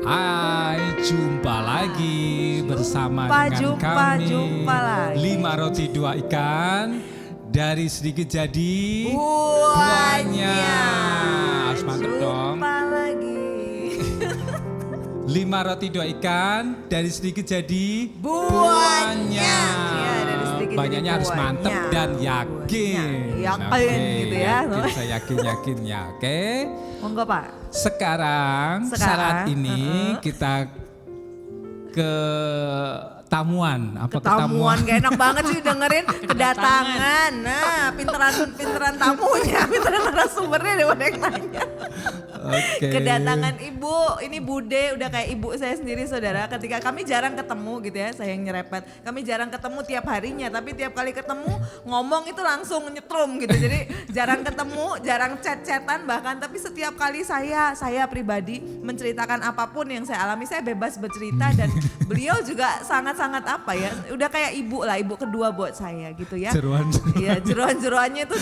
Hai, jumpa lagi bersama dengan kami. Jumpa lagi. 5 roti 2 ikan, dari sedikit jadi banyak. Harus mantep dong. Jumpa lagi. 5 roti 2 ikan, dari sedikit jadi banyak. Ya, dari sedikit banyaknya jadi harus mantep banyak. dan yakin. Yakin gitu ya. Yakin ya. Oke. Monggo Pak. Sekarang saat ini kita ke tamuan. Ketamuan gak enak banget sih dengerin kedatangan. Nah, pinteran tamunya, pinteran narasumbernya daripada yang nanya. Oke. Kedatangan ibu, ini Bude udah kayak ibu saya sendiri saudara. Ketika kami jarang ketemu gitu ya, saya yang nyerepet. Kami jarang ketemu tiap harinya, tapi tiap kali ketemu ngomong itu langsung nyetrum gitu. Jadi jarang ketemu, jarang chat-chatan bahkan. Tapi setiap kali saya pribadi menceritakan apapun yang saya alami, saya bebas bercerita. Dan beliau juga sangat-sangat apa ya, udah kayak ibu lah, ibu kedua buat saya gitu ya. Iya, jeroan-jeroannya itu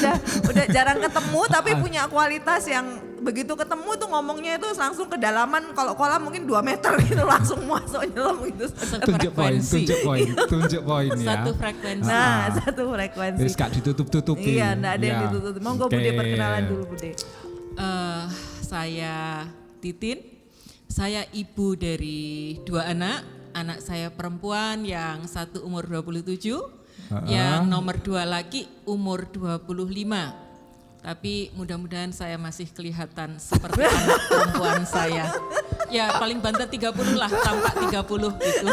udah jarang ketemu tapi punya kualitas yang begitu ketemu tuh ngomongnya itu langsung kedalaman, kalau kolam mungkin 2 meter gitu langsung masuk nyelam gitu. Tunjuk poin ya. Satu frekuensi. Nah, satu frekuensi. Terus gak ditutup-tutupi. Iya, enggak ada yang ditutup. Monggo Bude perkenalan dulu Bude. Saya Titin, saya ibu dari 2 anak. Anak saya perempuan yang satu umur 27, yang nomor 2 laki umur 25. Tapi mudah-mudahan saya masih kelihatan seperti anak perempuan saya. Ya paling banter 30 lah, tampak 30 gitu.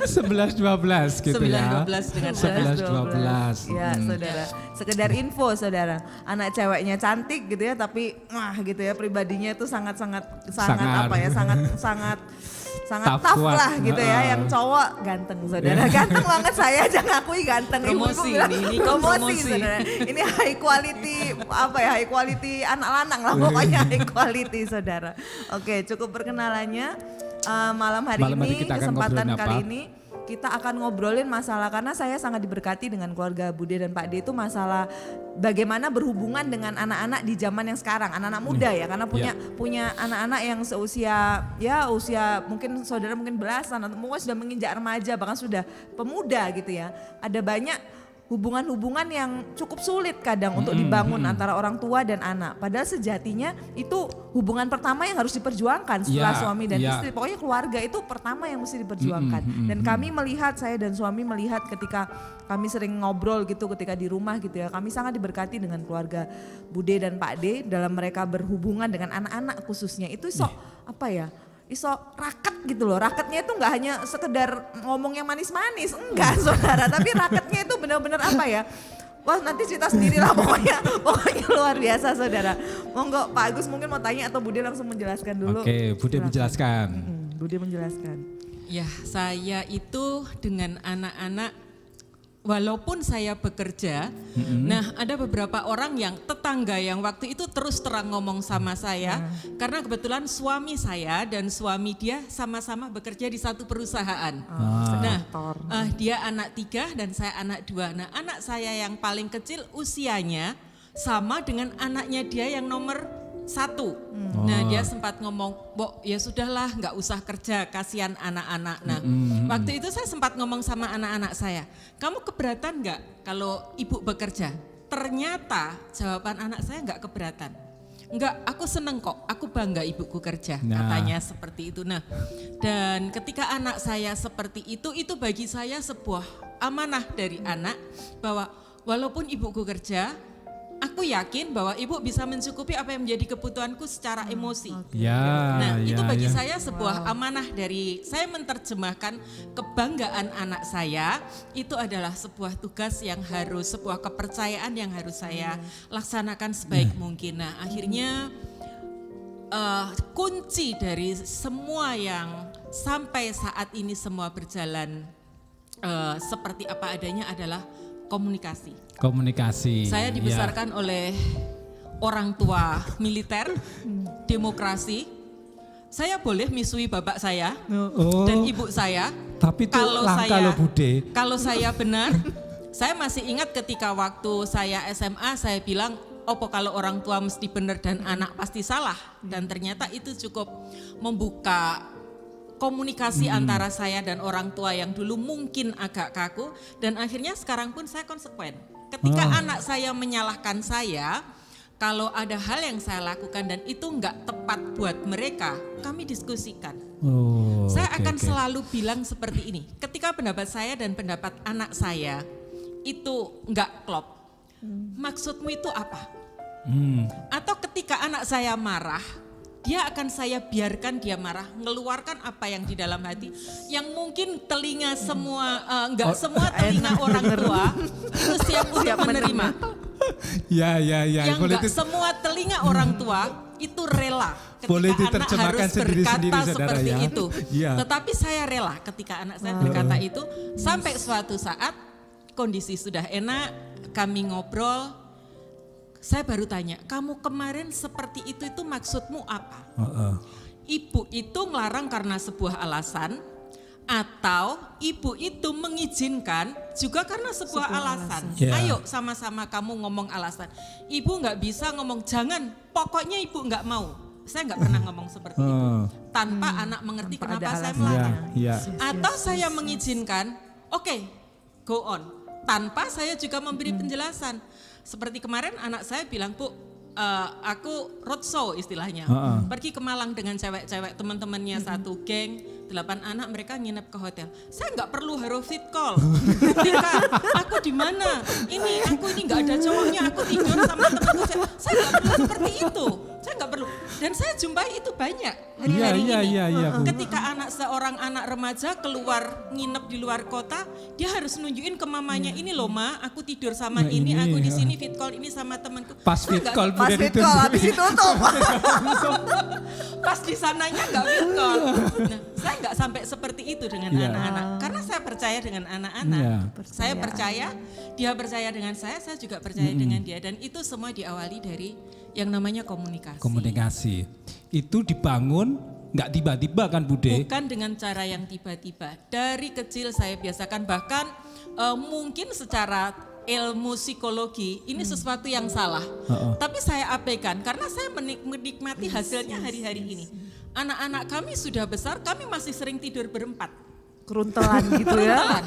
11-12 gitu ya. 11-12 dengan 11-12. Ya saudara, sekedar info saudara, anak ceweknya cantik gitu ya, tapi gitu ya pribadinya itu sangat apa ya, sangat tough kuat lah gitu ya. Yang cowok ganteng saudara, ganteng banget, saya aja ngakui ganteng. Promosi bilang, ini promosi saudara. Ini high quality anak lanang lah pokoknya, high quality saudara. Oke, cukup perkenalannya. Malam hari ini kesempatan kali ini kita akan ngobrolin masalah, karena saya sangat diberkati dengan keluarga Bude dan Pak D, itu masalah bagaimana berhubungan dengan anak-anak di zaman yang sekarang, anak-anak muda ya, karena punya anak-anak yang usia mungkin saudara mungkin belasan atau mungkin sudah menginjak remaja bahkan sudah pemuda gitu ya. Ada banyak hubungan-hubungan yang cukup sulit kadang untuk dibangun antara orang tua dan anak. Padahal sejatinya itu hubungan pertama yang harus diperjuangkan setelah suami dan istri. Pokoknya keluarga itu pertama yang mesti diperjuangkan. Dan kami melihat, saya dan suami melihat ketika kami sering ngobrol gitu ketika di rumah gitu ya. Kami sangat diberkati dengan keluarga Bude dan Pak D dalam mereka berhubungan dengan anak-anak khususnya. Itu iso raket gitu loh. Raketnya itu nggak hanya sekedar ngomong yang manis-manis, enggak saudara. Tapi raketnya itu benar-benar apa ya. Wah nanti cerita sendiri lah pokoknya luar biasa saudara. Monggo Pak Agus mungkin mau tanya atau Bude langsung menjelaskan dulu. Oke, Bude menjelaskan. Bude menjelaskan. Ya, saya itu dengan anak-anak, walaupun saya bekerja, nah ada beberapa orang yang tetangga yang waktu itu terus terang ngomong sama saya, karena kebetulan suami saya dan suami dia sama-sama bekerja di satu perusahaan. Dia anak 3 dan saya anak 2. Nah anak saya yang paling kecil usianya sama dengan anaknya dia yang nomor 1. Nah dia sempat ngomong, Bok ya sudahlah nggak usah kerja, kasihan anak-anak. Nah waktu itu saya sempat ngomong sama anak-anak saya, kamu keberatan nggak kalau ibu bekerja? Ternyata jawaban anak saya nggak keberatan. Enggak, aku seneng kok, aku bangga ibuku kerja, katanya seperti itu. Nah dan ketika anak saya seperti itu bagi saya sebuah amanah dari anak, bahwa walaupun ibuku kerja, aku yakin bahwa ibu bisa mencukupi apa yang menjadi kebutuhanku secara emosi. Itu bagi saya sebuah amanah dari saya menerjemahkan kebanggaan anak saya. Itu adalah sebuah tugas yang harus, sebuah kepercayaan yang harus saya laksanakan sebaik mungkin. Nah akhirnya kunci dari semua yang sampai saat ini semua berjalan seperti apa adanya adalah komunikasi. Saya dibesarkan oleh orang tua militer, demokrasi. Saya boleh misui bapak saya dan ibu saya. Tapi itu langka loh Bude. Kalau saya benar, saya masih ingat ketika waktu saya SMA saya bilang, kalau orang tua mesti benar dan anak pasti salah. Dan ternyata itu cukup membuka komunikasi antara saya dan orang tua yang dulu mungkin agak kaku, dan akhirnya sekarang pun saya konsekuen. Ketika anak saya menyalahkan saya, kalau ada hal yang saya lakukan dan itu nggak tepat buat mereka, kami diskusikan. Saya akan selalu bilang seperti ini, ketika pendapat saya dan pendapat anak saya itu nggak klop, maksudmu itu apa? Atau ketika anak saya marah, dia akan saya biarkan dia marah, ngeluarkan apa yang di dalam hati, yang mungkin telinga semua, nggak semua telinga orang tua itu siap untuk menerima. Ya. Yang nggak semua telinga orang tua itu rela ketika boleh anak diterjemahkan harus sendiri-sendiri, berkata saudara, seperti ya. itu. Ya. Tetapi saya rela ketika anak saya berkata itu, sampai suatu saat kondisi sudah enak, kami ngobrol. Saya baru tanya, kamu kemarin seperti itu maksudmu apa? Ibu itu ngelarang karena sebuah alasan, atau ibu itu mengizinkan juga karena sebuah alasan. Yeah. Ayo sama-sama kamu ngomong alasan. Ibu nggak bisa ngomong jangan, pokoknya ibu nggak mau. Saya nggak pernah ngomong seperti itu. Tanpa anak mengerti Tanpa kenapa ada saya alasan. melarang. Atau Yes. saya mengizinkan, oke, go on. Tanpa saya juga memberi penjelasan. Seperti kemarin anak saya bilang, Bu, aku roadshow istilahnya. Pergi ke Malang dengan cewek-cewek teman-temannya satu geng, 8 anak, mereka nginep ke hotel. Saya nggak perlu hero fit call. Ketika aku di mana? Aku ini nggak ada cowoknya, aku tidur sama temanku. Saya nggak perlu seperti itu. Saya nggak perlu. Dan saya jumpai itu banyak hari-hari ini. Bu. Ketika seorang anak remaja keluar nginep di luar kota, dia harus nunjukin ke mamanya, ini loh ma, aku tidur sama ini, aku di sini fit call ini sama temanku. Pas fit call Pas fit call habis ditutup. Pas di sananya nggak fit call. Nah, saya nggak sampai seperti itu dengan anak-anak, karena saya percaya dengan anak-anak. Saya percaya, dia percaya dengan saya juga percaya dengan dia, dan itu semua diawali dari yang namanya komunikasi. Itu dibangun nggak tiba-tiba kan Bude? Bukan dengan cara yang tiba-tiba. Dari kecil saya biasakan, bahkan mungkin secara ilmu psikologi ini sesuatu yang salah. Tapi saya abaikan karena saya menikmati hasilnya hari-hari ini. Anak-anak kami sudah besar, kami masih sering tidur berempat. Keruntelan gitu ya.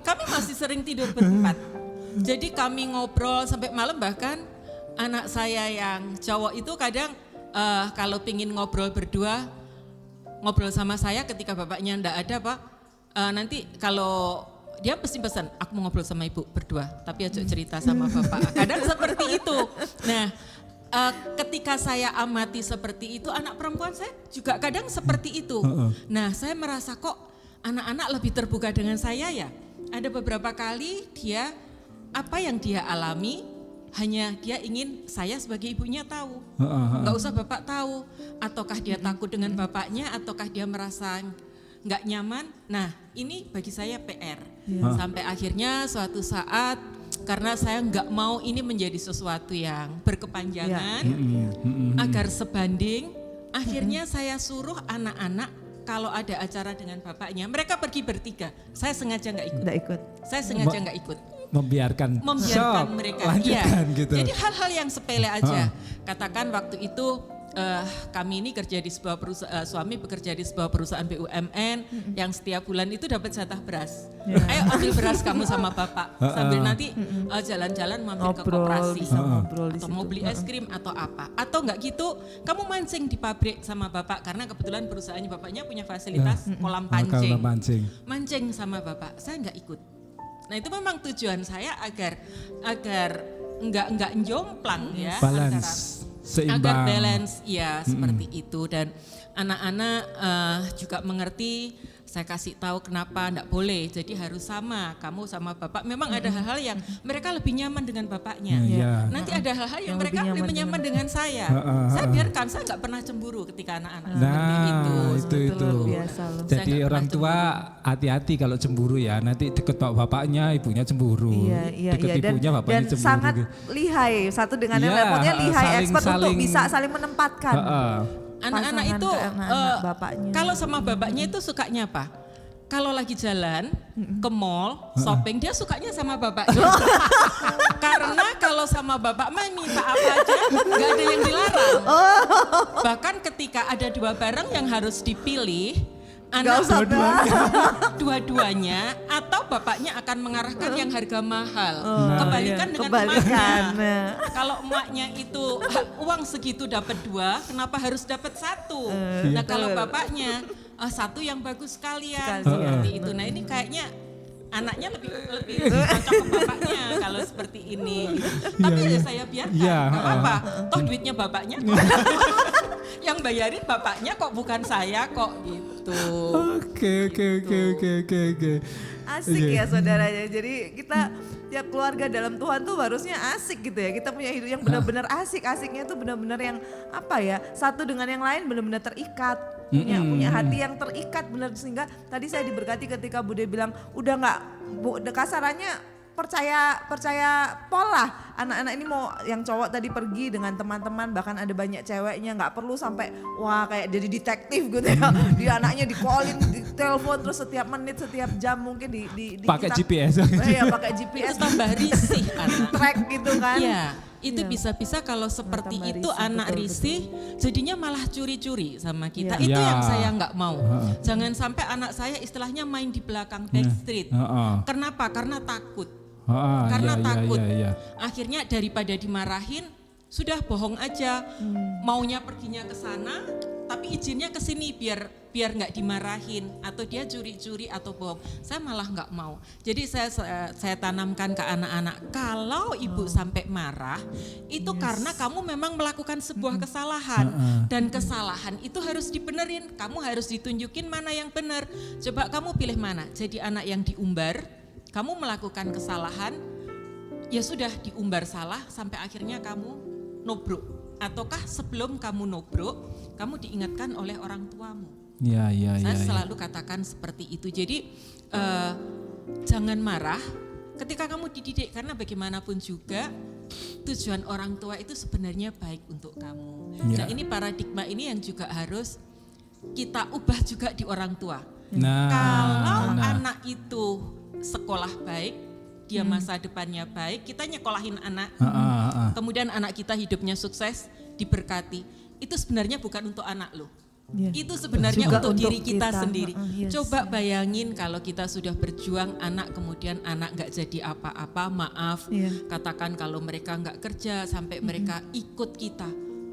Kami masih sering tidur berempat. Jadi kami ngobrol sampai malam, bahkan anak saya yang cowok itu kadang kalau pingin ngobrol berdua, ngobrol sama saya ketika bapaknya enggak ada Pak, nanti kalau dia pasti pesan, aku mau ngobrol sama ibu berdua, tapi aja cerita sama bapak. Kadang seperti itu. Nah, ketika saya amati seperti itu, anak perempuan saya juga kadang seperti itu. Nah, saya merasa kok anak-anak lebih terbuka dengan saya ya. Ada beberapa kali dia, apa yang dia alami, hanya dia ingin saya sebagai ibunya tahu, nggak usah bapak tahu. Ataukah dia takut dengan bapaknya, ataukah dia merasa nggak nyaman. Nah, ini bagi saya PR. Sampai akhirnya suatu saat, karena saya nggak mau ini menjadi sesuatu yang berkepanjangan, agar sebanding, akhirnya saya suruh anak-anak kalau ada acara dengan bapaknya, mereka pergi bertiga. Saya sengaja nggak ikut. Saya sengaja nggak ikut. Membiarkan mereka. lanjutkan gitu. Jadi hal-hal yang sepele aja. Katakan waktu itu kami ini kerja di sebuah perusahaan, suami bekerja di sebuah perusahaan BUMN yang setiap bulan itu dapat jatah beras. Ayo ambil beras kamu sama bapak, sambil nanti jalan-jalan mampir ke koperasi, atau mau beli es krim atau apa. Atau enggak gitu, kamu mancing di pabrik sama bapak, karena kebetulan perusahaannya bapaknya punya fasilitas kolam pancing. Mancing sama bapak, saya enggak ikut. Nah itu memang tujuan saya agar enggak jomplang ya, balance, seimbang. Agar balance ya seperti itu, dan anak-anak juga mengerti. Saya kasih tahu kenapa enggak boleh, jadi harus sama, kamu sama bapak. Memang ada hal-hal yang mereka lebih nyaman dengan bapaknya. Nanti ada hal-hal yang mereka lebih nyaman dengan saya. Saya biarkan, saya enggak pernah cemburu ketika anak-anak seperti itu. Itu. Jadi orang tua hati-hati kalau cemburu ya, nanti deket bapaknya, ibunya cemburu. Deket ibunya, bapaknya dan cemburu. Sangat lihai, satu dengan yang lain, pokoknya lihai, expert untuk bisa saling menempatkan. Anak-anak itu bapaknya. Kalau sama bapaknya itu sukanya apa? kalau lagi jalan ke mall, shopping, dia sukanya sama bapaknya. Karena kalau sama bapak mah minta apa aja, nggak ada yang dilarang. Bahkan ketika ada 2 barang yang harus dipilih, anak dua-duanya atau bapaknya akan mengarahkan yang harga mahal. Kebalikan dengan emaknya. Kalau emaknya itu uang segitu dapat 2, kenapa harus dapat 1? Nah kalau bapaknya 1 yang bagus sekalian seperti itu. Nah ini kayaknya anaknya lebih cocok ke bapaknya kalau seperti ini. Tapi ya saya biarkan, apa? Toh duitnya bapaknya kok. Yang bayarin bapaknya kok, bukan saya kok gitu. Oke. Asik ya saudaranya. Jadi kita tiap keluarga dalam Tuhan tuh harusnya asik gitu ya. Kita punya hidup yang benar-benar asik. Asiknya tuh benar-benar yang apa ya? Satu dengan yang lain benar-benar terikat. Punya hati yang terikat benar, sehingga tadi saya diberkati ketika Bude bilang udah nggak kasarannya percaya pola. Anak-anak ini mau yang cowok tadi pergi dengan teman-teman, bahkan ada banyak ceweknya, nggak perlu sampai wah kayak jadi detektif gitu ya. Dia anaknya di callin, di telepon terus setiap menit, setiap jam mungkin di pakai GPS. Iya pakai GPS. Itu tambah risih anak. Track gitu kan. Iya. Itu bisa-bisa kalau seperti itu risih, anak risih jadinya malah curi-curi sama kita. Itu yang saya nggak mau. Jangan sampai anak saya istilahnya main di belakang backstreet. Kenapa? Karena takut. Takut. Akhirnya daripada dimarahin, sudah bohong aja. Maunya perginya ke sana, tapi izinnya ke sini biar nggak dimarahin, atau dia curi-curi atau bohong. Saya malah nggak mau. Jadi saya tanamkan ke anak-anak, kalau ibu sampai marah itu karena kamu memang melakukan sebuah kesalahan, dan kesalahan itu harus dibenerin. Kamu harus ditunjukin mana yang benar. Coba kamu pilih mana? Jadi anak yang diumbar, kamu melakukan kesalahan, ya sudah diumbar salah sampai akhirnya kamu nobrok. Ataukah sebelum kamu nobrok, kamu diingatkan oleh orang tuamu. Saya selalu katakan seperti itu. Jadi jangan marah ketika kamu dididik, karena bagaimanapun juga tujuan orang tua itu sebenarnya baik untuk kamu. Nah ini paradigma ini yang juga harus kita ubah juga di orang tua. Kalau anak itu sekolah baik, dia masa depannya baik, kita nyekolahin anak, kemudian anak kita hidupnya sukses, diberkati, itu sebenarnya bukan untuk anak lo. Itu sebenarnya juga untuk diri kita sendiri. Coba bayangin kalau kita sudah berjuang, anak kemudian anak gak jadi apa-apa, maaf, katakan kalau mereka gak kerja sampai mereka ikut kita.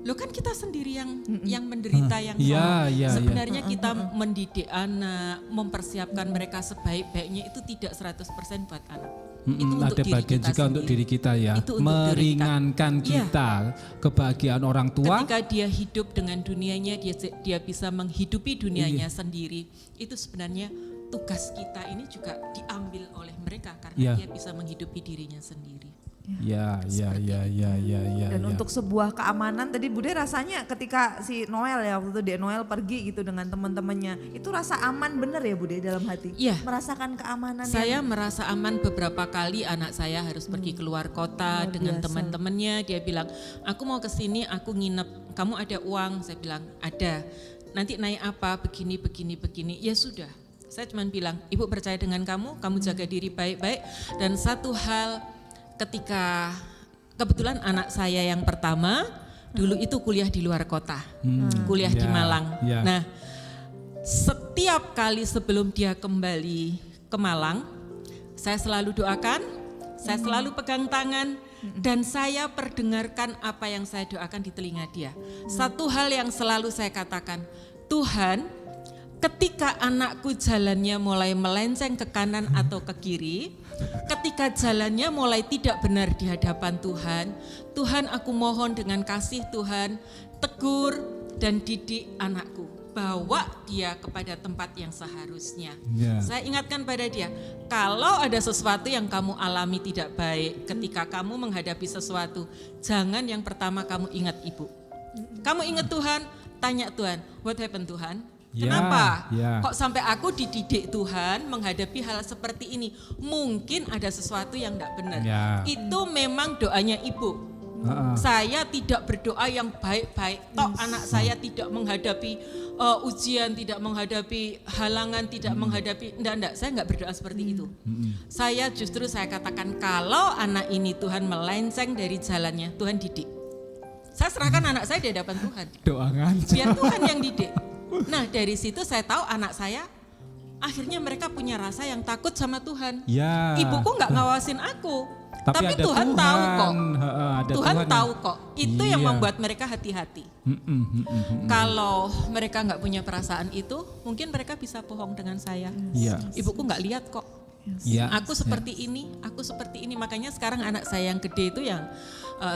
Loh kan kita sendiri yang menderita yang sama. Sebenarnya kita mendidik anak, mempersiapkan mereka sebaik-baiknya itu tidak 100% buat anak. Itu ada bagian juga untuk diri kita ya, meringankan kita, kebahagiaan orang tua. Ketika dia hidup dengan dunianya, dia bisa menghidupi dunianya sendiri. Itu sebenarnya tugas kita ini juga diambil oleh mereka karena dia bisa menghidupi dirinya sendiri. Dan untuk sebuah keamanan, tadi Bude rasanya ketika si Noel ya, waktu itu Dek Noel pergi gitu dengan teman-temannya, itu rasa aman bener ya Bude dalam hati? Iya. Merasakan keamanan. Saya merasa aman beberapa kali anak saya harus pergi keluar kota dengan teman-temannya. Dia bilang, aku mau ke sini, aku nginep, kamu ada uang? Saya bilang, ada. Nanti naik apa? Begini. Ya sudah. Saya cuma bilang, ibu percaya dengan kamu jaga diri baik-baik. Dan satu hal, ketika kebetulan anak saya yang pertama dulu itu kuliah di luar kota, kuliah di Malang. Nah, setiap kali sebelum dia kembali ke Malang, saya selalu doakan, saya selalu pegang tangan, dan saya perdengarkan apa yang saya doakan di telinga dia. Satu hal yang selalu saya katakan, Tuhan, ketika anakku jalannya mulai melenceng ke kanan atau ke kiri, ketika jalannya mulai tidak benar di hadapan Tuhan, Tuhan aku mohon dengan kasih Tuhan, tegur dan didik anakku, bawa dia kepada tempat yang seharusnya. Saya ingatkan pada dia, kalau ada sesuatu yang kamu alami tidak baik, ketika kamu menghadapi sesuatu, jangan yang pertama kamu ingat ibu. Kamu ingat Tuhan, tanya Tuhan, what happened Tuhan? Kenapa? Kok sampai aku dididik Tuhan menghadapi hal seperti ini? Mungkin ada sesuatu yang tidak benar. Itu memang doanya ibu. Saya tidak berdoa yang baik-baik. Toh anak saya tidak menghadapi ujian, tidak menghadapi halangan, tidak menghadapi, enggak, saya enggak berdoa seperti itu. Saya katakan kalau anak ini Tuhan melenceng dari jalannya, Tuhan didik. Saya serahkan anak saya di hadapan Tuhan. Doangan. Biar Tuhan yang didik. Nah dari situ saya tahu anak saya akhirnya mereka punya rasa yang takut sama Tuhan. Ya. Ibuku nggak ngawasin aku, tapi ada Tuhan tahu kok. Tuhan tahu kok. Itu yang membuat mereka hati-hati. Kalau mereka nggak punya perasaan itu, mungkin mereka bisa bohong dengan saya. Ibuku nggak lihat kok. Aku seperti ini, aku seperti ini. Makanya sekarang anak saya yang gede itu yang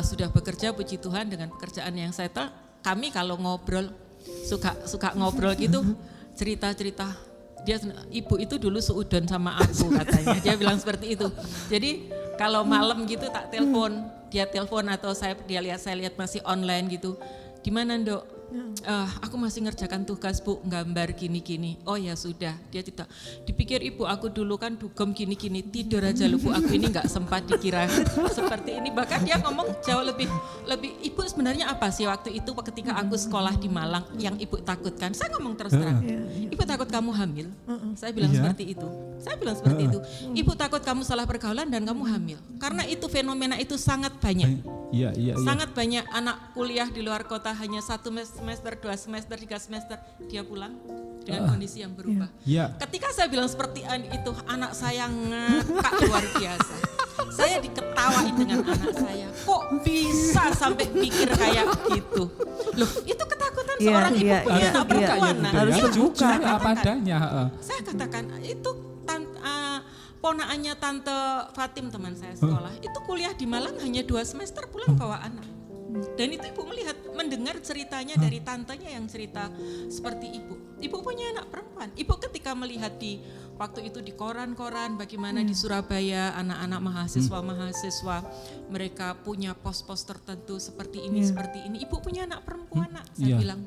sudah bekerja, puji Tuhan dengan pekerjaan yang settle. Kami kalau ngobrol suka ngobrol gitu, cerita-cerita. Ibu itu dulu seudon sama aku katanya. Dia bilang seperti itu. Jadi kalau malam gitu tak telepon, dia telepon atau saya lihat masih online gitu. Gimana Ndok? Aku masih ngerjakan tugas Bu, gambar gini-gini. Oh ya sudah, dia tidak. Dipikir ibu aku dulu kan dugem gini-gini, tidur aja lu Bu, aku ini nggak sempat dikira seperti ini. Bahkan dia ngomong jauh lebih ibu sebenarnya apa sih waktu itu ketika aku sekolah di Malang yang ibu takutkan? Saya ngomong terus terang, ibu takut kamu hamil. Saya bilang seperti itu. Saya bilang seperti itu. Ibu takut kamu salah pergaulan dan kamu hamil. Karena itu fenomena itu sangat banyak. Sangat banyak anak kuliah di luar kota hanya 1 semester, 2 semester, 3 semester dia pulang dengan kondisi yang berubah. Ketika saya bilang seperti itu, anak saya ngakak luar biasa. Saya diketawain dengan anak saya. Kok bisa sampai pikir kayak gitu? Loh, itu ketakutan seorang ibu punya anak perempuan. Harus terbuka apa adanya. Saya katakan itu ponaannya Tante Fatim teman saya sekolah, itu kuliah di Malang hanya 2 semester pulang bawa anak. Dan itu ibu mendengar ceritanya dari tantenya yang cerita seperti ibu. Ibu punya anak perempuan. Ibu ketika melihat waktu itu di koran-koran bagaimana di Surabaya anak-anak mahasiswa mereka punya pos-pos tertentu seperti ini. Ibu punya anak perempuan, saya bilang.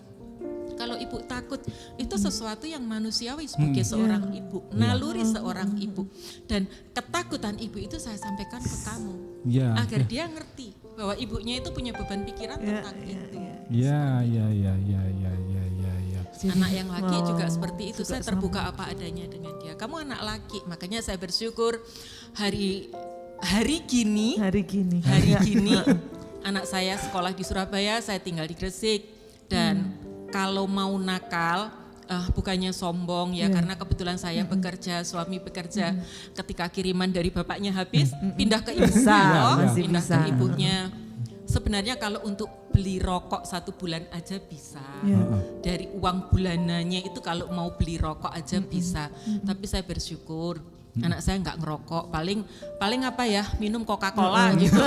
Kalau ibu takut, itu sesuatu yang manusiawi sebagai seorang ibu, naluri seorang ibu. Dan ketakutan ibu itu saya sampaikan ke kamu, agar dia ngerti bahwa ibunya itu punya beban pikiran tentang itu. Anak yang laki juga seperti itu, saya terbuka apa adanya dengan dia. Kamu anak laki, makanya saya bersyukur hari gini anak saya sekolah di Surabaya, saya tinggal di Gresik. Dan kalau mau nakal, bukannya sombong ya, karena kebetulan saya bekerja, suami bekerja. Ketika kiriman dari bapaknya habis, pindah ke ibunya. Sebenarnya kalau untuk beli rokok 1 bulan aja bisa. Dari uang bulanannya itu kalau mau beli rokok aja bisa. Tapi saya bersyukur anak saya nggak ngerokok. Paling apa ya, minum Coca-Cola gitu.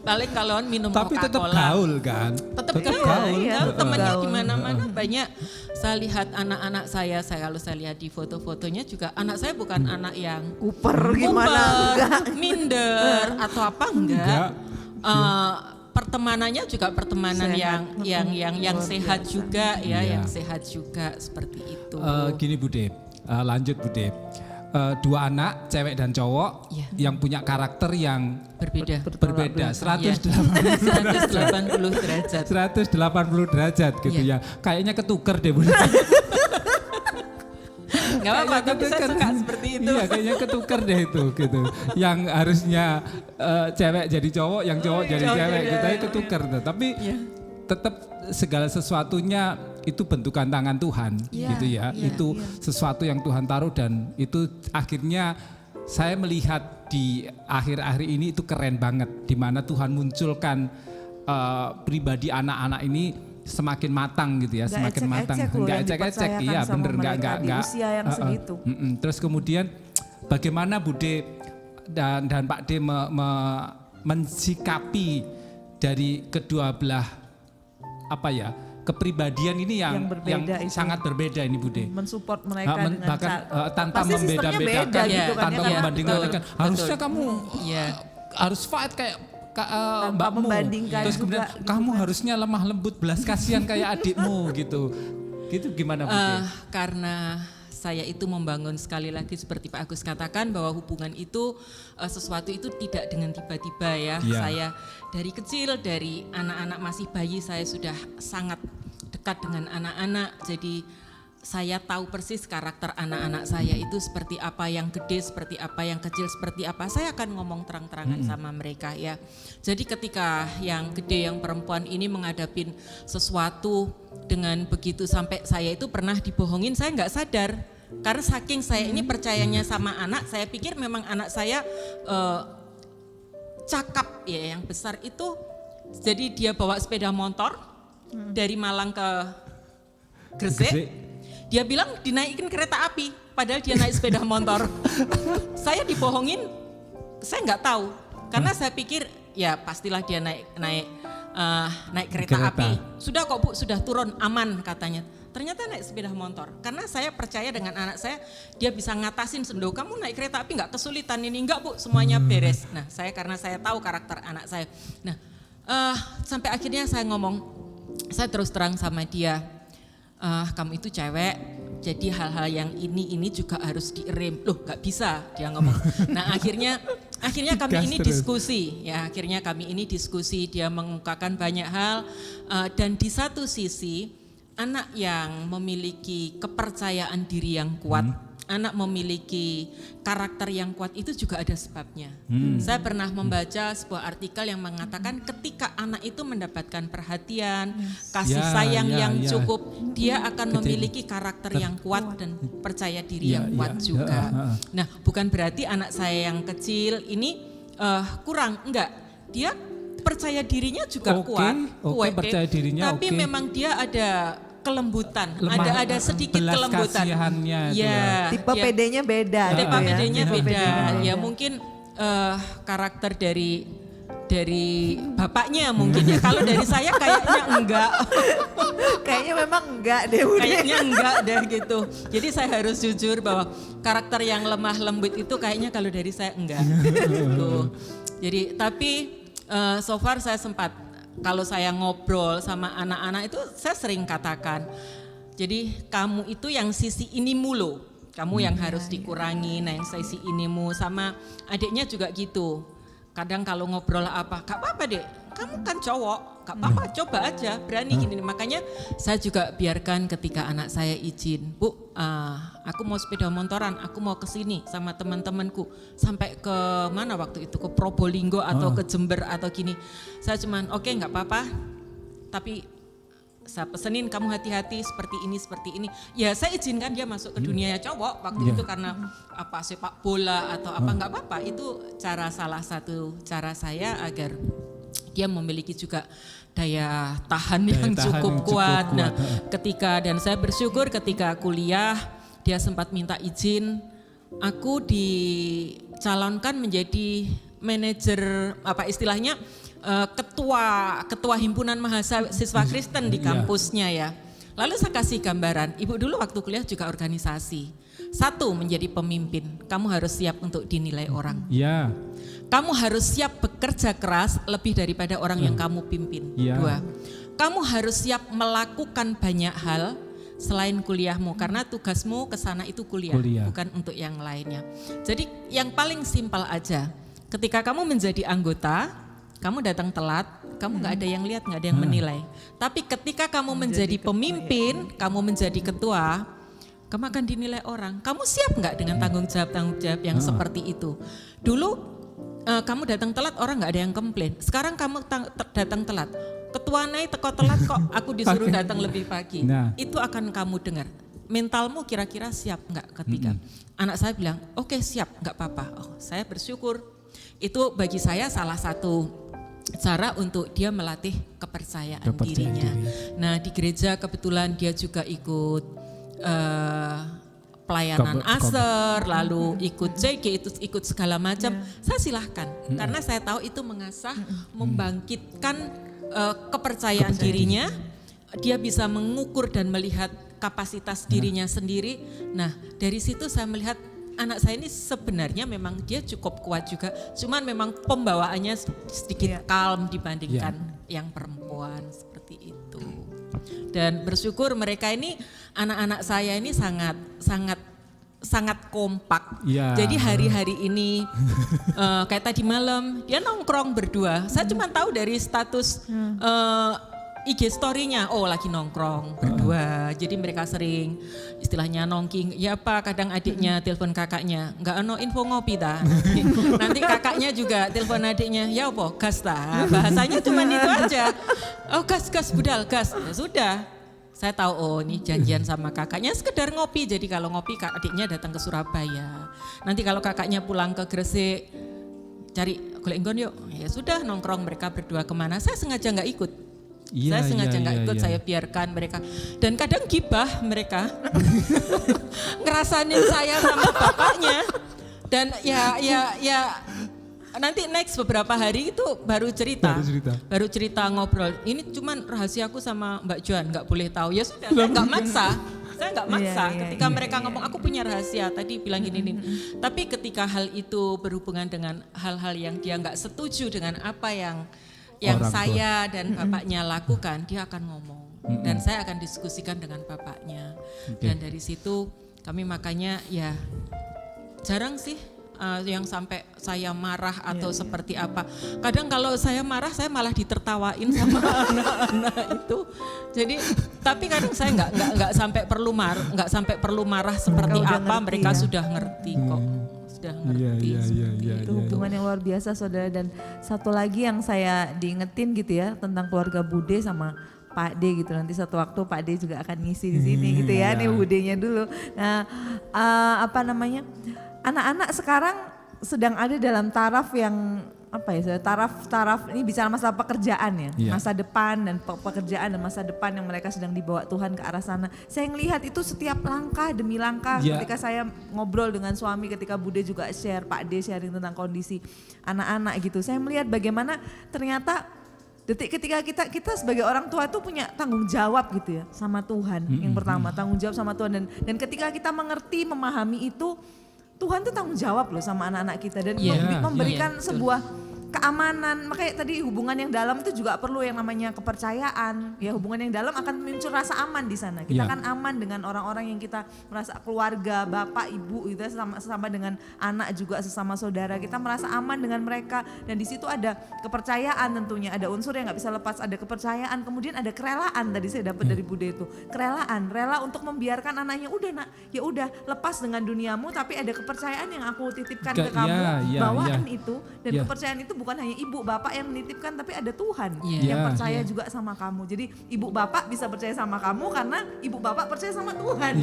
Paling kalau minum tapi Coca-Cola. Tapi tetap gaul kan? Tetap gaul. Temannya di mana-mana banyak. Saya lihat anak-anak saya kalau saya lihat di foto-fotonya juga anak saya bukan anak yang kuper gimana, minder atau apa enggak. Pertemanannya juga pertemanan yang sehat juga ya, yang sehat juga seperti itu. Gini Bu Dep, lanjut Bu Dep. 2 anak, cewek dan cowok yang punya karakter yang berbeda 180 derajat. 180 derajat gitu ya. Kayaknya ketuker deh Bu. Gak apa-apa, tapi saya suka seperti itu. Iya, kayaknya ketuker deh itu gitu. Yang harusnya cewek jadi cowok, yang cowok jadi cewek gitu ya ketuker. Tapi tetap segala sesuatunya itu bentukan tangan Tuhan gitu ya. Itu sesuatu yang Tuhan taruh dan itu akhirnya saya melihat di akhir-akhir ini itu keren banget. Di mana Tuhan munculkan pribadi anak-anak ini semakin matang gitu ya, semakin matang. Enggak ecek-ecek, iya bener enggak usia yang segitu. Terus kemudian bagaimana Bude dan Pak D mensikapi dari kedua belah kepribadian ini yang sangat berbeda ini Bude. Mensupport mereka dengan bahkan tanpa membeda-bedakan, gitu kan, tanpa membanding-bandingkan. Harusnya kamu harus fight kayak mbakmu. Terus kemudian kamu harusnya lemah lembut belas kasihan kayak adikmu gitu. Gitu gimana Bude? Karena saya itu membangun sekali lagi seperti Pak Agus katakan bahwa hubungan itu sesuatu itu tidak dengan tiba-tiba ya. Saya dari kecil, dari anak-anak masih bayi saya sudah sangat dekat dengan anak-anak. Jadi saya tahu persis karakter anak-anak saya itu seperti apa, yang gede seperti apa, yang kecil seperti apa. Saya akan ngomong terang-terangan sama mereka ya. Jadi ketika yang gede, yang perempuan ini menghadapi sesuatu dengan begitu sampai saya itu pernah dibohongin, saya nggak sadar. Karena saking saya ini percayanya sama anak, saya pikir memang anak saya cakap ya, yang besar itu. Jadi dia bawa sepeda motor dari Malang ke Gresik. Dia bilang dinaikin kereta api, padahal dia naik sepeda motor. Saya dibohongin, saya nggak tahu, karena saya pikir ya pastilah dia naik kereta api. Sudah kok Bu, sudah turun aman katanya. Ternyata naik sepeda motor. Karena saya percaya dengan anak saya, dia bisa ngatasin sendok. Kamu naik kereta api nggak kesulitan ini, enggak Bu, semuanya beres. Nah karena saya tahu karakter anak saya. Nah sampai akhirnya saya ngomong, saya terus terang sama dia. Kamu itu cewek, jadi hal-hal yang ini juga harus direm. Loh, nggak bisa dia ngomong. Nah akhirnya kami ini diskusi, ya akhirnya kami ini diskusi. Dia mengungkapkan banyak hal dan di satu sisi anak yang memiliki kepercayaan diri yang kuat, anak memiliki karakter yang kuat itu juga ada sebabnya. Saya pernah membaca sebuah artikel yang mengatakan ketika anak itu mendapatkan perhatian, kasih sayang yang cukup, dia akan memiliki karakter yang kuat dan percaya diri yang kuat juga. Nah, bukan berarti anak saya yang kecil ini kurang, enggak. Dia percaya dirinya juga kuat, percaya dirinya tapi memang dia ada kelembutan, ada sedikit kelembutan. Ya, tipe PD-nya beda. Tipe PD-nya beda. Ya mungkin karakter dari bapaknya mungkin ya. Kalau dari saya kayaknya enggak. Kayaknya memang enggak deh. Kayaknya enggak deh gitu. Jadi saya harus jujur bahwa karakter yang lemah lembut itu kayaknya kalau dari saya enggak. Gitu. Jadi tapi so far saya sempat, kalau saya ngobrol sama anak-anak itu saya sering katakan, jadi kamu itu yang sisi ini mulu, kamu yang harus dikurangi, nah yang sisi inimu. Sama adiknya juga gitu, kadang kalau ngobrol apa, gak apa-apa dek, kamu kan cowok, gak apa-apa, coba aja, berani gini. Makanya saya juga biarkan ketika anak saya izin, Bu, aku mau sepeda motoran, aku mau ke sini sama teman-temanku, sampai ke mana waktu itu, ke Probolinggo atau ke Jember atau gini. Saya cuman oke, nggak apa-apa, tapi saya pesenin kamu hati-hati seperti ini. Ya saya izinkan dia masuk ke dunia cowok waktu itu karena apa, sepak bola atau apa, nggak apa-apa. Itu salah satu cara saya agar dia memiliki juga daya tahan yang cukup kuat. Nah, dan saya bersyukur ketika kuliah dia sempat minta izin, aku dicalonkan menjadi manajer apa istilahnya ketua himpunan mahasiswa Kristen di kampusnya ya. Lalu saya kasih gambaran, ibu dulu waktu kuliah juga organisasi. Satu, menjadi pemimpin, kamu harus siap untuk dinilai orang. Ya. Kamu harus siap bekerja keras lebih daripada orang yang kamu pimpin. Ya. Dua, kamu harus siap melakukan banyak hal selain kuliahmu, karena tugasmu ke sana itu kuliah, bukan untuk yang lainnya. Jadi yang paling simpel aja, ketika kamu menjadi anggota, kamu datang telat, kamu nggak ada yang lihat, nggak ada yang menilai. Tapi ketika kamu menjadi pemimpin, kamu menjadi ketua, kamu akan dinilai orang. Kamu siap nggak dengan tanggung jawab yang seperti itu? Dulu kamu datang telat, orang nggak ada yang komplain. Sekarang kamu datang telat, ketua naik teko telat kok, aku disuruh datang lebih pagi. Nah. Itu akan kamu dengar. Mentalmu kira-kira siap nggak ketika anak saya bilang, oke, siap, nggak apa-apa. Oh, saya bersyukur. Itu bagi saya salah satu cara untuk dia melatih kepercayaan dirinya. Nah, di gereja kebetulan dia juga ikut pelayanan ASER, lalu ikut CG, ikut segala macam. Saya silahkan, karena saya tahu itu mengasah, membangkitkan kepercayaan dirinya. Dia bisa mengukur dan melihat kapasitas dirinya sendiri. Nah, dari situ saya melihat anak saya ini sebenarnya memang dia cukup kuat juga, cuman memang pembawaannya sedikit kalm dibandingkan yang perempuan seperti itu. Dan bersyukur mereka ini, anak-anak saya ini sangat sangat kompak. Ya. Jadi hari-hari ini kayak tadi malam dia nongkrong berdua. Saya cuma tahu dari status IG story-nya, oh lagi nongkrong berdua. Jadi mereka sering istilahnya nongking. Ya apa, kadang adiknya telepon kakaknya, enggak ono info ngopi ta. Nanti kakaknya juga telepon adiknya, ya apa, gas ta. Bahasanya cuma itu aja. Oh gas budal, gas. Ya sudah. Saya tahu oh ini janjian sama kakaknya sekedar ngopi. Jadi kalau ngopi adiknya datang ke Surabaya. Nanti kalau kakaknya pulang ke Gresik cari golek nggon yuk. Ya sudah nongkrong mereka berdua kemana. Saya sengaja nggak ikut. Saya sengaja nggak ikut, saya biarkan mereka. Dan kadang gibah mereka ngerasain saya sama bapaknya. Dan ya nanti next beberapa hari itu baru cerita ngobrol. Ini cuman rahasiaku sama Mbak Joan, nggak boleh tahu. Ya sudah, saya nggak maksa. Saya nggak maksa ketika mereka ngomong aku punya rahasia tadi bilang gini. Tapi ketika hal itu berhubungan dengan hal-hal yang dia nggak setuju dengan apa yang saya dan bapaknya lakukan, dia akan ngomong dan saya akan diskusikan dengan bapaknya. Dan dari situ kami makanya ya jarang sih yang sampai saya marah atau seperti apa. Kadang kalau saya marah saya malah ditertawain sama anak-anak itu. Jadi tapi kadang saya nggak sampai perlu marah seperti apa, mereka sudah ngerti kok. Sudah ngerti itu hubungan yang luar biasa saudara. Dan satu lagi yang saya diingetin gitu ya tentang keluarga Bude sama Pak D gitu, nanti satu waktu Pak D juga akan ngisi di sini gitu ya. Nih Budenya dulu. Nah anak-anak sekarang sedang ada dalam taraf yang taraf ini bicara masalah pekerjaan ya, masa depan dan pekerjaan dan masa depan yang mereka sedang dibawa Tuhan ke arah sana. Saya ngelihat itu setiap langkah demi langkah ketika saya ngobrol dengan suami, ketika Bude juga share, Pak D sharing tentang kondisi anak-anak gitu. Saya melihat bagaimana ternyata detik ketika kita sebagai orang tua itu punya tanggung jawab gitu ya sama Tuhan. Yang pertama tanggung jawab sama Tuhan dan ketika kita mengerti, memahami itu, Tuhan tuh tanggung jawab loh sama anak-anak kita dan memberikan sebuah keamanan. Makanya tadi hubungan yang dalam itu juga perlu yang namanya kepercayaan. Ya hubungan yang dalam akan muncul rasa aman di sana. Kita akan aman dengan orang-orang yang kita merasa keluarga, bapak, ibu gitu, sesama dengan anak juga sesama saudara. Kita merasa aman dengan mereka dan di situ ada kepercayaan tentunya. Ada unsur yang nggak bisa lepas, ada kepercayaan. Kemudian ada kerelaan tadi saya dapat dari Bude itu. Kerelaan, rela untuk membiarkan anaknya udah nak, ya udah lepas dengan duniamu tapi ada kepercayaan yang aku titipkan ke kamu. Bawaan itu dan kepercayaan itu bukan hanya ibu bapak yang menitipkan tapi ada Tuhan yang percaya juga sama kamu. Jadi ibu bapak bisa percaya sama kamu karena ibu bapak percaya sama Tuhan.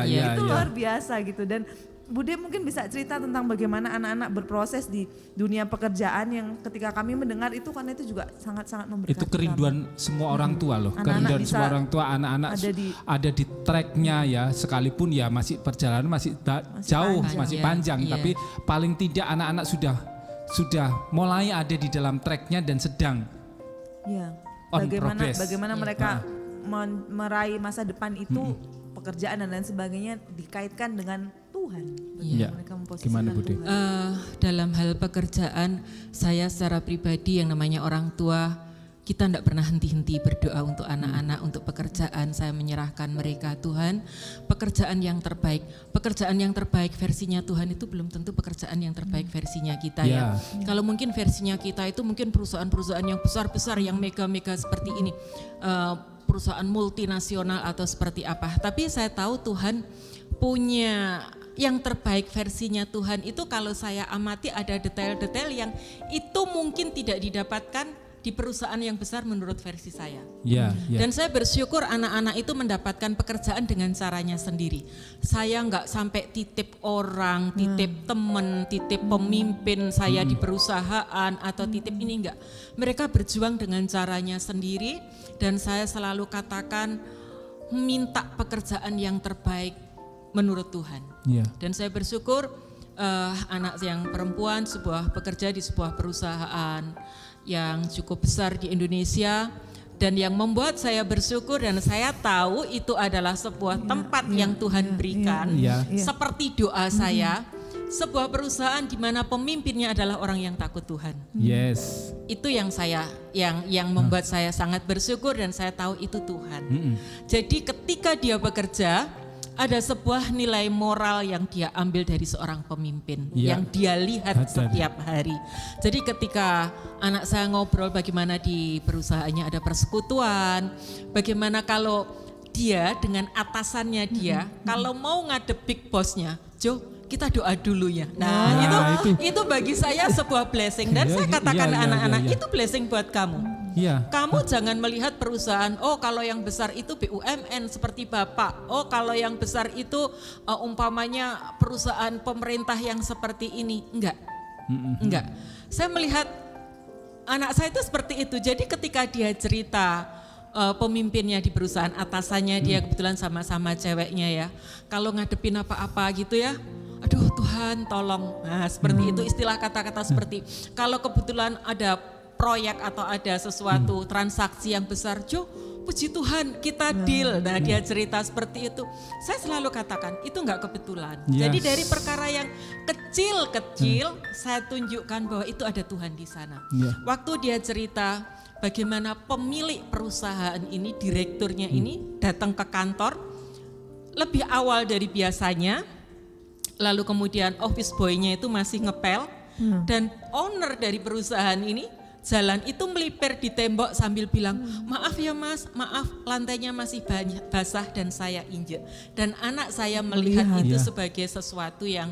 Itu luar biasa gitu. Dan Bude mungkin bisa cerita tentang bagaimana anak-anak berproses di dunia pekerjaan yang ketika kami mendengar itu karena itu juga sangat-sangat memberkati. Itu kerinduan semua orang tua loh. Kerinduan semua orang tua, anak-anak ada di tracknya ya, sekalipun ya masih perjalanan masih jauh, masih panjang. Tapi paling tidak anak-anak sudah mulai ada di dalam tracknya dan sedang bagaimana mereka meraih masa depan itu, pekerjaan dan lain sebagainya dikaitkan dengan Tuhan. Mereka gimana Bude? Dalam hal pekerjaan, saya secara pribadi yang namanya orang tua, kita tidak pernah henti-henti berdoa untuk anak-anak, untuk pekerjaan. Saya menyerahkan mereka Tuhan, pekerjaan yang terbaik. Pekerjaan yang terbaik versinya Tuhan itu belum tentu pekerjaan yang terbaik versinya kita ya. Kalau mungkin versinya kita itu mungkin perusahaan-perusahaan yang besar-besar, yang mega-mega seperti ini, perusahaan multinasional atau seperti apa. Tapi saya tahu Tuhan punya yang terbaik versinya Tuhan itu. Kalau saya amati ada detail-detail yang itu mungkin tidak didapatkan di perusahaan yang besar menurut versi saya. Dan saya bersyukur anak-anak itu mendapatkan pekerjaan dengan caranya sendiri. Saya nggak sampai titip orang, titip teman, titip pemimpin saya di perusahaan atau titip ini enggak. Mereka berjuang dengan caranya sendiri dan saya selalu katakan minta pekerjaan yang terbaik menurut Tuhan. Dan saya bersyukur anak yang perempuan bekerja di sebuah perusahaan yang cukup besar di Indonesia dan yang membuat saya bersyukur dan saya tahu itu adalah sebuah tempat yang Tuhan berikan seperti doa saya, sebuah perusahaan di mana pemimpinnya adalah orang yang takut Tuhan. Itu yang membuat saya sangat bersyukur dan saya tahu itu Tuhan. Jadi ketika dia bekerja, ada sebuah nilai moral yang dia ambil dari seorang pemimpin, Ya. yang dia lihat setiap hari. Jadi ketika anak saya ngobrol bagaimana di perusahaannya ada persekutuan, bagaimana kalau dia dengan atasannya dia, kalau mau ngadep big bossnya, Jo, kita doa dulu ya. Nah, itu bagi saya sebuah blessing. Dan saya katakan anak-anak, itu blessing buat kamu. Iya. Kamu jangan melihat perusahaan, oh kalau yang besar itu BUMN seperti Bapak, oh kalau yang besar itu umpamanya perusahaan pemerintah yang seperti ini. Enggak. Saya melihat anak saya itu seperti itu. Jadi ketika dia cerita pemimpinnya di perusahaan, atasannya dia kebetulan sama-sama ceweknya ya, kalau ngadepin apa-apa gitu ya, aduh Tuhan tolong. Nah seperti itu istilah kata-kata seperti, kalau kebetulan ada proyek atau ada sesuatu transaksi yang besar, Jo, puji Tuhan kita deal. Nah dia cerita seperti itu. Saya selalu katakan itu enggak kebetulan. Jadi dari perkara yang kecil-kecil saya tunjukkan bahwa itu ada Tuhan di sana. Waktu dia cerita bagaimana pemilik perusahaan ini, direkturnya ini datang ke kantor lebih awal dari biasanya. Lalu kemudian office boy-nya itu masih ngepel dan owner dari perusahaan ini jalan itu melipir di tembok sambil bilang, maaf ya mas, maaf lantainya masih basah dan saya injek. Dan anak saya melihat itu sebagai sesuatu yang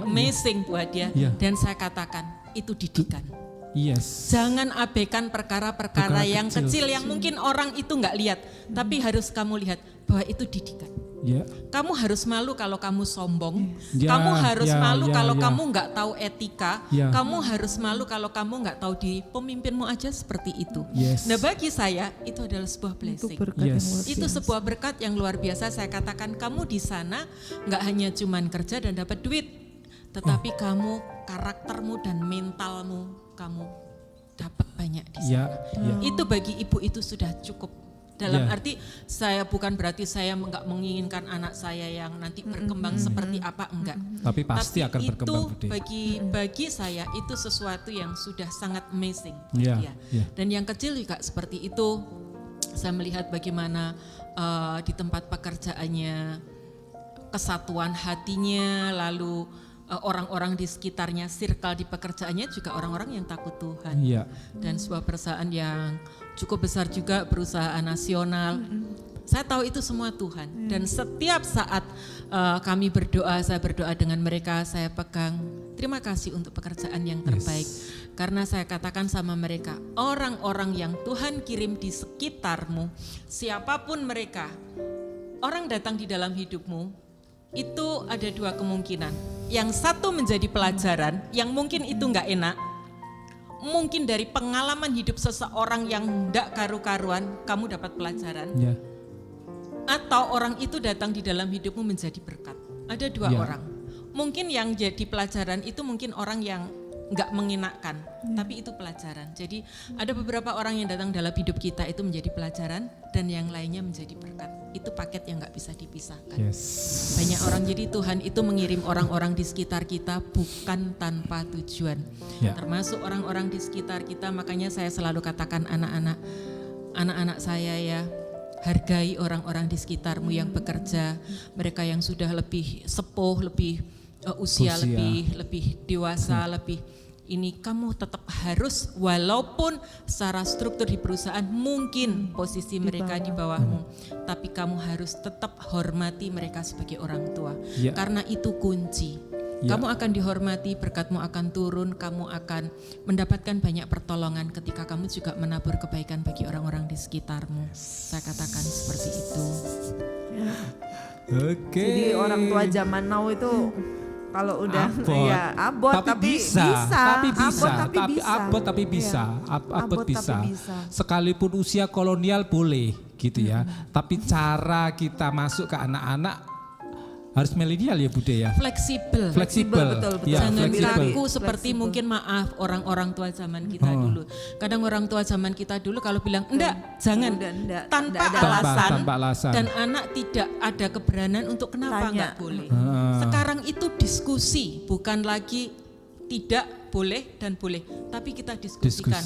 amazing buat dia. Dan saya katakan itu didikan. Yes. Jangan abaikan perkara-perkara yang kecil yang mungkin orang itu nggak lihat, tapi harus kamu lihat bahwa itu didikan. Kamu harus malu kalau kamu sombong, kamu harus malu kalau kamu nggak tahu etika, kamu harus malu kalau kamu nggak tahu diri. Pemimpinmu aja seperti itu. Nah bagi saya itu adalah sebuah blessing. Itu sebuah berkat yang luar biasa. Saya katakan kamu di sana nggak hanya cuman kerja dan dapat duit, tetapi kamu karaktermu dan mentalmu kamu dapat banyak di sana. Itu bagi ibu itu sudah cukup. Dalam arti saya bukan berarti saya nggak menginginkan anak saya yang nanti berkembang seperti apa, enggak. Tapi pasti akan berkembang. Bagi saya itu sesuatu yang sudah sangat amazing buat dia. Dan yang kecil juga seperti itu. Saya melihat bagaimana di tempat pekerjaannya kesatuan hatinya, lalu orang-orang di sekitarnya, circle di pekerjaannya juga orang-orang yang takut Tuhan. Dan sebuah perusahaan yang cukup besar juga, perusahaan nasional. Saya tahu itu semua Tuhan. Dan setiap saat kami berdoa, saya berdoa dengan mereka, saya pegang, terima kasih untuk pekerjaan yang terbaik. Karena saya katakan sama mereka, orang-orang yang Tuhan kirim di sekitarmu, siapapun mereka, orang datang di dalam hidupmu, itu ada dua kemungkinan. Yang satu menjadi pelajaran, yang mungkin itu enggak enak. Mungkin dari pengalaman hidup seseorang yang enggak karu-karuan, kamu dapat pelajaran. Atau orang itu datang di dalam hidupmu menjadi berkat. Ada dua orang. Mungkin yang jadi pelajaran itu mungkin orang yang enggak mengenakan, tapi itu pelajaran. Jadi ada beberapa orang yang datang dalam hidup kita itu menjadi pelajaran dan yang lainnya menjadi berkat. Itu paket yang enggak bisa dipisahkan. Banyak orang, jadi Tuhan itu mengirim orang-orang di sekitar kita bukan tanpa tujuan. Termasuk orang-orang di sekitar kita, makanya saya selalu katakan anak-anak saya ya, hargai orang-orang di sekitarmu yang bekerja, mereka yang sudah lebih sepuh, lebih usia lebih dewasa, lebih ini, kamu tetap harus, walaupun secara struktur di perusahaan mungkin posisi mereka di bawahmu, tapi kamu harus tetap hormati mereka sebagai orang tua. Karena itu kunci. Kamu akan dihormati, berkatmu akan turun, kamu akan mendapatkan banyak pertolongan ketika kamu juga menabur kebaikan bagi orang-orang di sekitarmu. Saya katakan seperti itu. Jadi orang tua zaman now itu kalau udah abot tapi bisa. Abot bisa. Sekalipun usia kolonial boleh gitu ya. Tapi cara kita masuk ke anak-anak harus milenial ya Bude ya. Fleksibel. Betul. Jangan kaku seperti mungkin maaf orang-orang tua zaman kita dulu. Kadang orang tua zaman kita dulu kalau bilang enggak, jangan tanpa alasan. Dan anak tidak ada keberanian untuk kenapa enggak boleh. Sekarang itu diskusi, bukan lagi tidak boleh dan boleh, tapi kita diskusikan.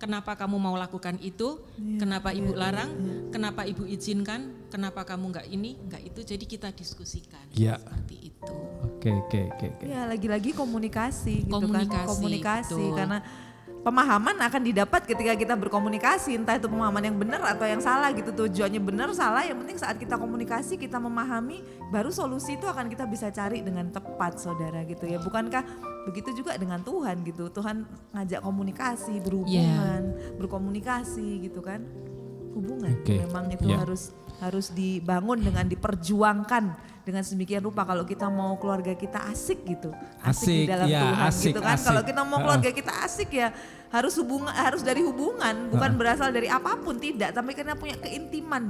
kenapa kamu mau lakukan itu, kenapa ibu larang, kenapa ibu izinkan, kenapa kamu nggak ini, nggak itu. Jadi kita diskusikan seperti itu. Oke. Ya lagi-lagi komunikasi gitu kan. Komunikasi betul. karena pemahaman akan didapat ketika kita berkomunikasi, entah itu pemahaman yang benar atau yang salah gitu. Tujuannya benar salah, yang penting saat kita komunikasi kita memahami, baru solusi itu akan kita bisa cari dengan tepat, saudara gitu ya. Bukankah begitu juga dengan Tuhan gitu. Tuhan ngajak komunikasi, berhubungan, berkomunikasi gitu kan. Hubungan memang itu harus dibangun dengan diperjuangkan dengan sedemikian rupa. Kalau kita mau keluarga kita asik gitu, asik di dalam Tuhan gitu kan. Kalau kita mau keluarga kita asik ya harus dari hubungan, bukan berasal dari apapun, tidak, tapi karena punya keintiman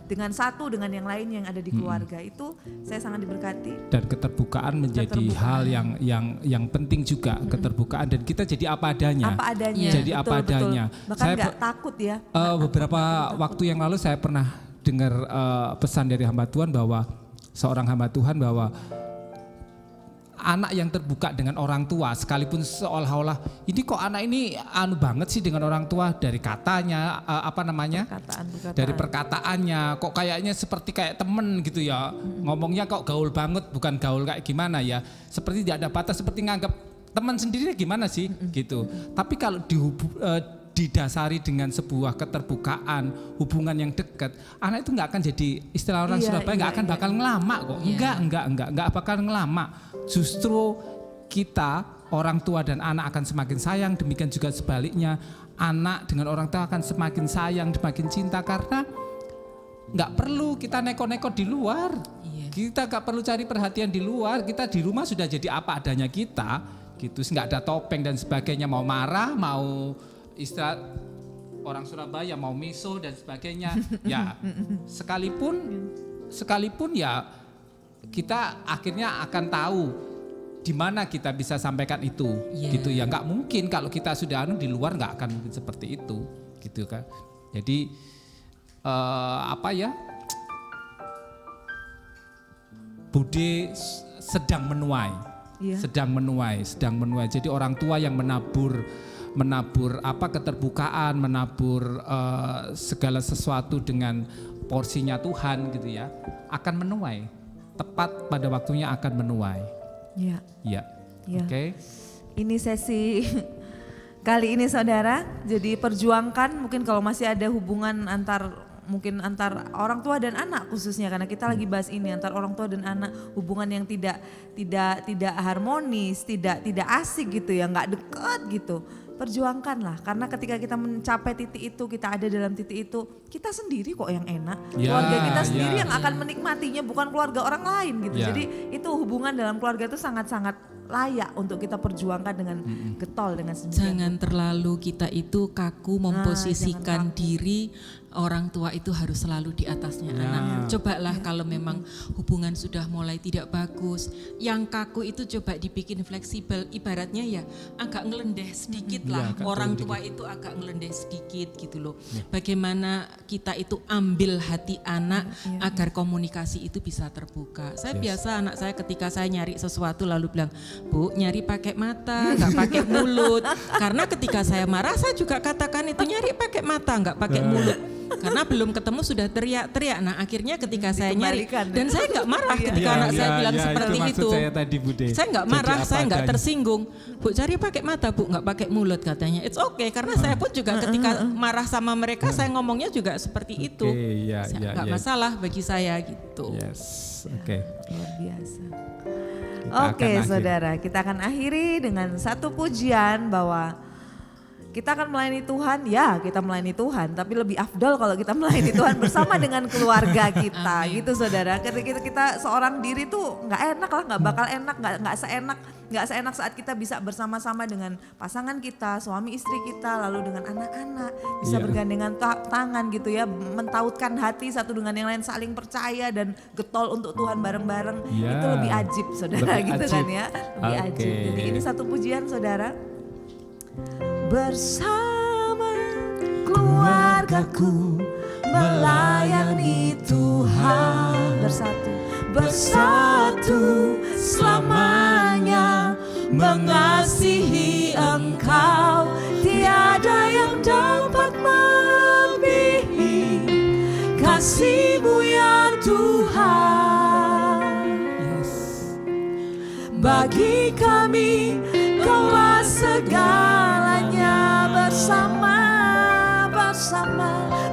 dengan satu dengan yang lain yang ada di keluarga. Itu saya sangat diberkati. Dan keterbukaan menjadi hal yang penting juga, keterbukaan, dan kita jadi apa adanya. Jadi betul, apa adanya. Bahkan nggak takut ya. Beberapa waktu yang lalu saya pernah dengar pesan dari hamba Tuhan seorang hamba Tuhan bahwa anak yang terbuka dengan orang tua, sekalipun seolah-olah ini kok anak ini banget sih dengan orang tua, dari katanya perkataan. Dari perkataannya kok kayaknya seperti kayak temen gitu ya, ngomongnya kok gaul banget, bukan gaul kayak gimana ya, seperti tidak ada batas, seperti nganggap teman sendiri gimana sih gitu. Tapi kalau didasari dengan sebuah keterbukaan, hubungan yang dekat, anak itu nggak akan jadi, istilah orang Surabaya, nggak akan bakal ngelama kok. Nggak bakal ngelama. Justru kita orang tua dan anak akan semakin sayang, demikian juga sebaliknya, anak dengan orang tua akan semakin sayang, semakin cinta, karena nggak perlu kita neko-neko di luar. Kita nggak perlu cari perhatian di luar, kita di rumah sudah jadi apa adanya kita, gitu. Nggak ada topeng dan sebagainya, mau marah, mau istilah orang Surabaya mau miso dan sebagainya. Ya, sekalipun ya kita akhirnya akan tahu di mana kita bisa sampaikan itu, gitu ya. Nggak mungkin kalau kita sudah di luar, nggak akan mungkin seperti itu, gitu kan. Jadi Bude sedang menuai. Jadi orang tua yang menabur keterbukaan, menabur segala sesuatu dengan porsinya Tuhan gitu ya, akan menuai. Tepat pada waktunya akan menuai. Ya. Oke. Ini sesi kali ini, saudara. Jadi perjuangkan, mungkin kalau masih ada hubungan antar orang tua dan anak khususnya, karena kita lagi bahas ini, antar orang tua dan anak, hubungan yang tidak harmonis, tidak asik gitu ya, nggak dekat gitu. Perjuangkanlah, karena ketika kita mencapai titik itu, kita ada dalam titik itu, kita sendiri kok yang enak, keluarga kita sendiri yang akan menikmatinya, bukan keluarga orang lain gitu. Jadi itu hubungan dalam keluarga itu sangat-sangat layak untuk kita perjuangkan dengan getol, dengan sendirian. Jangan terlalu kita itu kaku memposisikan diri, orang tua itu harus selalu di atasnya anak. Cobalah kalau memang hubungan sudah mulai tidak bagus, yang kaku itu coba dibikin fleksibel, ibaratnya ya agak ngelendeh sedikit lah, orang tua itu agak ngelendeh sedikit gitu loh. Bagaimana kita itu ambil hati anak agar komunikasi itu bisa terbuka. Saya biasa anak saya ketika saya nyari sesuatu lalu bilang, Bu, nyari pakai mata, nggak pakai mulut. Karena ketika saya marah saya juga katakan itu, nyari pakai mata, nggak pakai mulut. Karena belum ketemu sudah teriak-teriak. Nah akhirnya ketika saya nyari, dan saya nggak marah ketika anak saya bilang seperti itu. Saya nggak marah, saya nggak tersinggung. Bu, cari pakai mata, Bu, nggak pakai mulut katanya. It's okay, karena saya pun juga ketika marah sama mereka, saya ngomongnya juga seperti itu. Nggak masalah bagi saya gitu. Luar biasa. Oke, saudara, kita akan akhiri dengan satu pujian bahwa kita akan melayani Tuhan, ya kita melayani Tuhan, tapi lebih afdol kalau kita melayani Tuhan bersama dengan keluarga kita. Gitu saudara, ketika kita seorang diri tuh nggak enak lah, nggak bakal enak, nggak seenak saat kita bisa bersama-sama dengan pasangan kita, suami istri kita, lalu dengan anak-anak, bisa bergandengan tangan gitu ya, mentautkan hati satu dengan yang lain, saling percaya dan getol untuk Tuhan bareng-bareng. Itu lebih ajib saudara, lebih gitu ajib. Kan ya, lebih ajib. Jadi ini satu pujian saudara. Bersama keluargaku melayani Tuhan, bersatu selamanya mengasihi Engkau, tiada yang kasih-Mu ya Tuhan. Yes. Bagi kami Kaulah segalanya,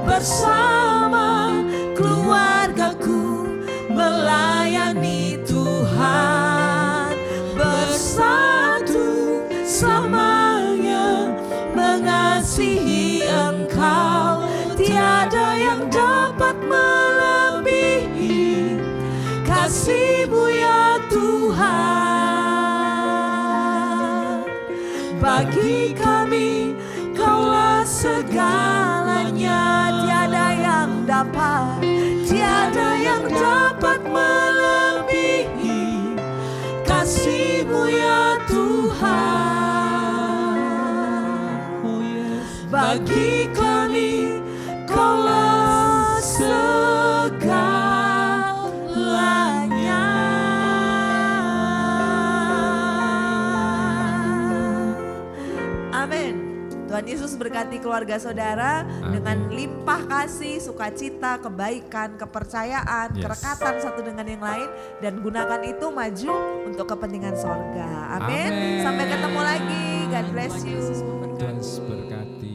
bersama keluargaku melayani Tuhan, bersatu samanya mengasihi Engkau. Tiada yang dapat melebihi kasih-Mu ya Tuhan. Bagi kami Kaulah segalanya, tiada yang dapat melebihi kasih-Mu ya Tuhan. Bagi kami Kaulah segalanya. Amin. Tuhan Yesus berkati keluarga saudara. Amin. Dengan limpah kasih, sukacita, kebaikan, kepercayaan, kerekatan satu dengan yang lain. Dan gunakan itu maju untuk kepentingan sorga. Amin. Amin. Sampai ketemu lagi. God bless you. Tuhan Yesus berkati.